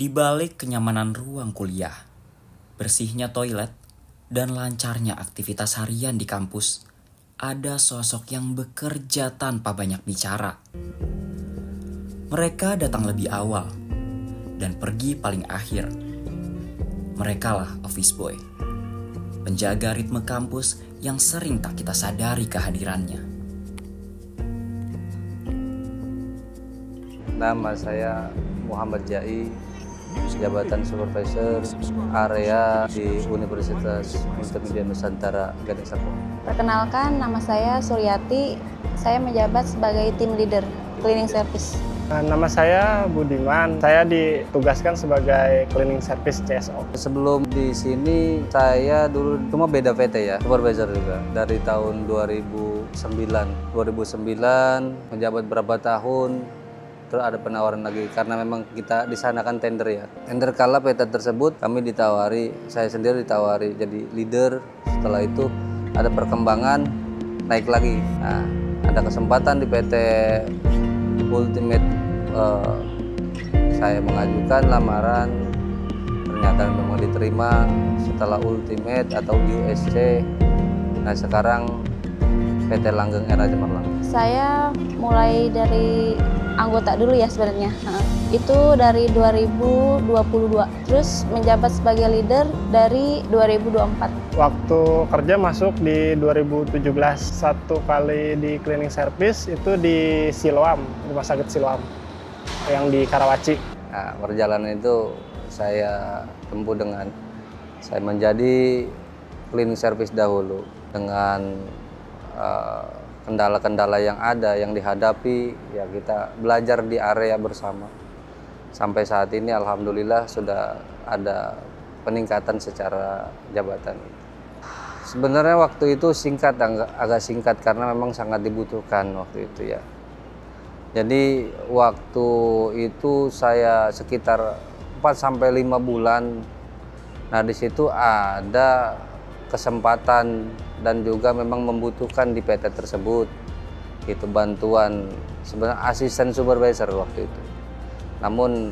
Di balik kenyamanan ruang kuliah, bersihnya toilet, dan lancarnya aktivitas harian di kampus, ada sosok yang bekerja tanpa banyak bicara. Mereka datang lebih awal dan pergi paling akhir. Merekalah office boy, penjaga ritme kampus yang sering tak kita sadari kehadirannya. Nama saya Muhammad Jai, jabatan supervisor area di Universitas Multimedia Nusantara Gading Serpong. Perkenalkan, nama saya Suryati. Saya menjabat sebagai tim leader cleaning service. Nama saya Budiman. Saya ditugaskan sebagai cleaning service CSO. Sebelum di sini saya dulu cuma beda PT ya, supervisor juga. Dari tahun 2009 menjabat berapa tahun, terus ada penawaran lagi karena memang kita di sana kan tender ya. Tender kala PT tersebut kami ditawari, saya sendiri ditawari jadi leader. Setelah itu ada perkembangan naik lagi. Nah, ada kesempatan di PT Ultimate, saya mengajukan lamaran, ternyata memang diterima setelah Ultimate atau USC. Nah, sekarang PT Langgeng Era Cemerlang. Saya mulai dari anggota dulu ya sebenarnya. Itu dari 2022, terus menjabat sebagai leader dari 2024. Waktu kerja masuk di 2017, satu kali di cleaning service itu di Siloam, Rumah Sakit Siloam, yang di Karawaci. Nah, perjalanan itu saya tempuh dengan saya menjadi cleaning service dahulu dengan kendala-kendala yang ada, yang dihadapi, ya kita belajar di area bersama. Sampai saat ini alhamdulillah sudah ada peningkatan secara jabatan. Sebenarnya waktu itu singkat, agak singkat karena memang sangat dibutuhkan waktu itu ya. Jadi waktu itu saya sekitar 4-5 bulan. Nah, di situ ada kesempatan dan juga memang membutuhkan di PT tersebut. Itu bantuan sebenarnya asisten supervisor waktu itu. Namun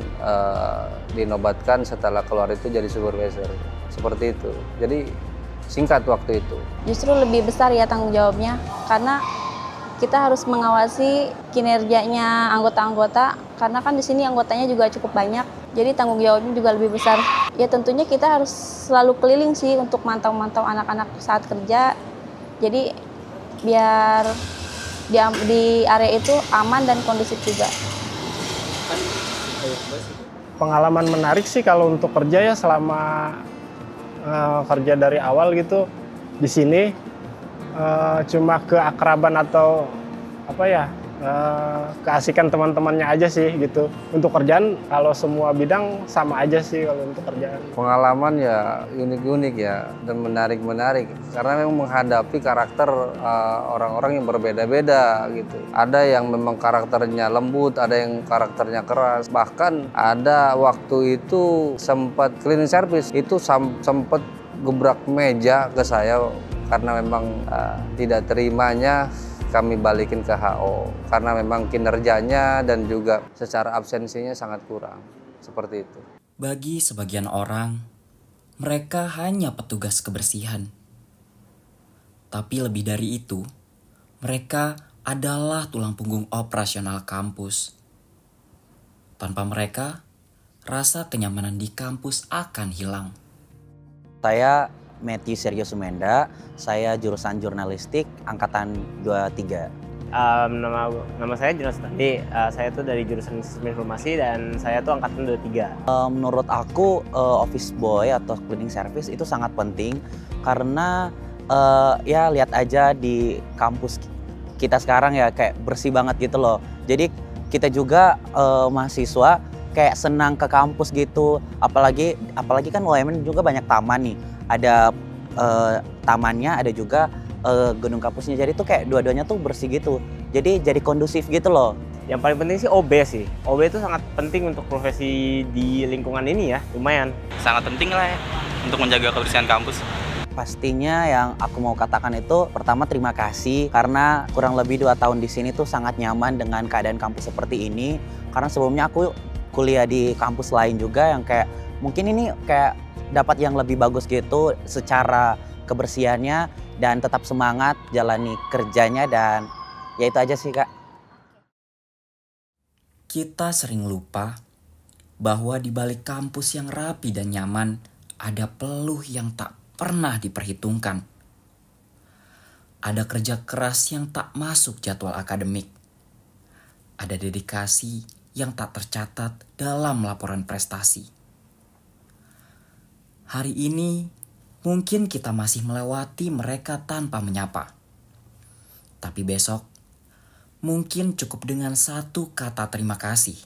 dinobatkan setelah keluar itu jadi supervisor. Seperti itu. Jadi singkat waktu itu. Justru lebih besar ya tanggung jawabnya, karena kita harus mengawasi kinerjanya anggota-anggota, karena kan di sini anggotanya juga cukup banyak. Jadi tanggung jawabnya juga lebih besar. Ya tentunya kita harus selalu keliling sih untuk mantau-mantau anak-anak saat kerja. Jadi biar di area itu aman dan kondusif juga. Pengalaman menarik sih kalau untuk kerja ya selama kerja dari awal gitu di sini, cuma keakraban atau apa ya, keasikan teman-temannya aja sih gitu. Untuk kerjaan kalau semua bidang sama aja sih kalau untuk kerjaan. Pengalaman ya unik-unik ya dan menarik-menarik karena memang menghadapi karakter orang-orang yang berbeda-beda gitu. Ada yang memang karakternya lembut, ada yang karakternya keras. Bahkan ada waktu itu sempat cleaning service itu sempat gebrak meja ke saya karena memang tidak terimanya kami balikin ke HO karena memang kinerjanya dan juga secara absensinya sangat kurang. Seperti itu. Bagi sebagian orang, mereka hanya petugas kebersihan. Tapi lebih dari itu, mereka adalah tulang punggung operasional kampus. Tanpa mereka, rasa kenyamanan di kampus akan hilang. Saya Matthew Sergio Sumenda, saya jurusan jurnalistik angkatan 23. Nama saya Jonas Tandi, saya tuh dari jurusan sistem informasi dan saya tuh angkatan 23. Menurut aku office boy atau cleaning service itu sangat penting karena ya lihat aja di kampus kita sekarang ya kayak bersih banget gitu loh. Jadi kita juga mahasiswa kayak senang ke kampus gitu, apalagi kan UMN juga banyak taman nih. Ada tamannya, ada juga gedung kampusnya. Jadi tuh kayak dua-duanya tuh bersih gitu. Jadi kondusif gitu loh. Yang paling penting sih OB sih. OB itu sangat penting untuk profesi di lingkungan ini ya, lumayan. Sangat penting lah ya untuk menjaga kebersihan kampus. Pastinya yang aku mau katakan itu pertama terima kasih karena kurang lebih 2 tahun di sini tuh sangat nyaman dengan keadaan kampus seperti ini. Karena sebelumnya aku kuliah di kampus lain juga yang kayak mungkin ini kayak dapat yang lebih bagus gitu secara kebersihannya dan tetap semangat jalani kerjanya dan ya itu aja sih Kak. Kita sering lupa bahwa di balik kampus yang rapi dan nyaman ada peluh yang tak pernah diperhitungkan. Ada kerja keras yang tak masuk jadwal akademik. Ada dedikasi yang tak tercatat dalam laporan prestasi. Hari ini mungkin kita masih melewati mereka tanpa menyapa. Tapi besok mungkin cukup dengan satu kata terima kasih.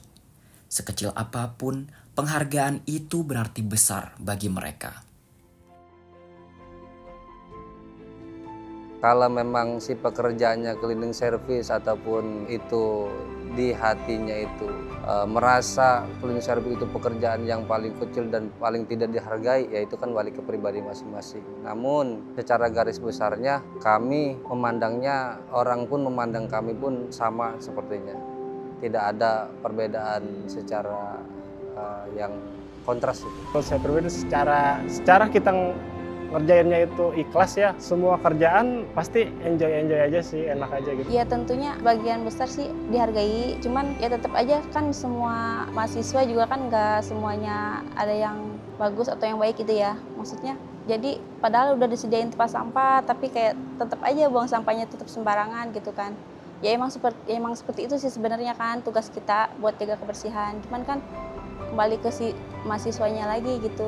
Sekecil apapun, penghargaan itu berarti besar bagi mereka. Kalau memang si pekerjaannya cleaning service ataupun itu di hatinya itu merasa cleaning service itu pekerjaan yang paling kecil dan paling tidak dihargai, ya itu kan balik ke pribadi masing-masing. Namun secara garis besarnya kami memandangnya, orang pun memandang kami pun sama sepertinya. Tidak ada perbedaan secara yang kontras itu. Kalau saya pribadi secara kita ngerjainnya itu ikhlas ya, semua kerjaan pasti enjoy aja sih, enak aja gitu. Ya tentunya bagian besar sih dihargai, cuman ya tetap aja kan semua mahasiswa juga kan nggak semuanya ada yang bagus atau yang baik gitu ya, maksudnya. Jadi padahal udah disediain tempat sampah, tapi kayak tetap aja buang sampahnya tetap sembarangan gitu kan. Ya emang seperti itu sih sebenarnya kan tugas kita buat jaga kebersihan, cuman kan kembali ke si mahasiswanya lagi gitu.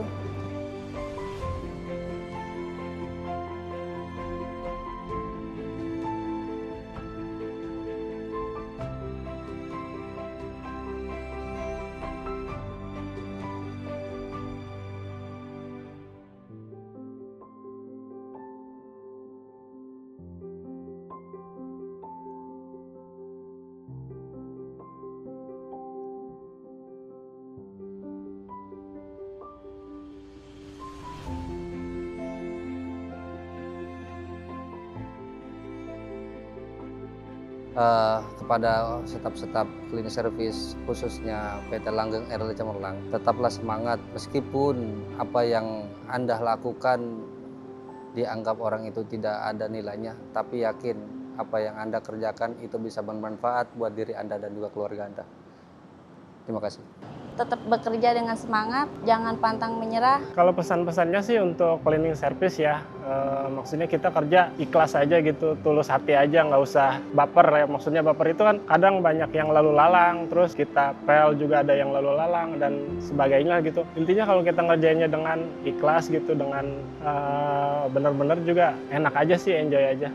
Kepada staf-staf cleaning service khususnya PT Langgeng RL Cemerlang, tetaplah semangat meskipun apa yang Anda lakukan dianggap orang itu tidak ada nilainya, tapi yakin apa yang Anda kerjakan itu bisa bermanfaat buat diri Anda dan juga keluarga Anda. Terima kasih. Tetap bekerja dengan semangat, jangan pantang menyerah. Kalau pesan-pesannya sih untuk cleaning service ya, maksudnya kita kerja ikhlas aja gitu, tulus hati aja, nggak usah baper ya. Maksudnya baper itu kan kadang banyak yang lalu lalang, terus kita pel juga ada yang lalu lalang dan sebagainya gitu. Intinya kalau kita ngerjainnya dengan ikhlas gitu, dengan benar-benar juga enak aja sih, enjoy aja.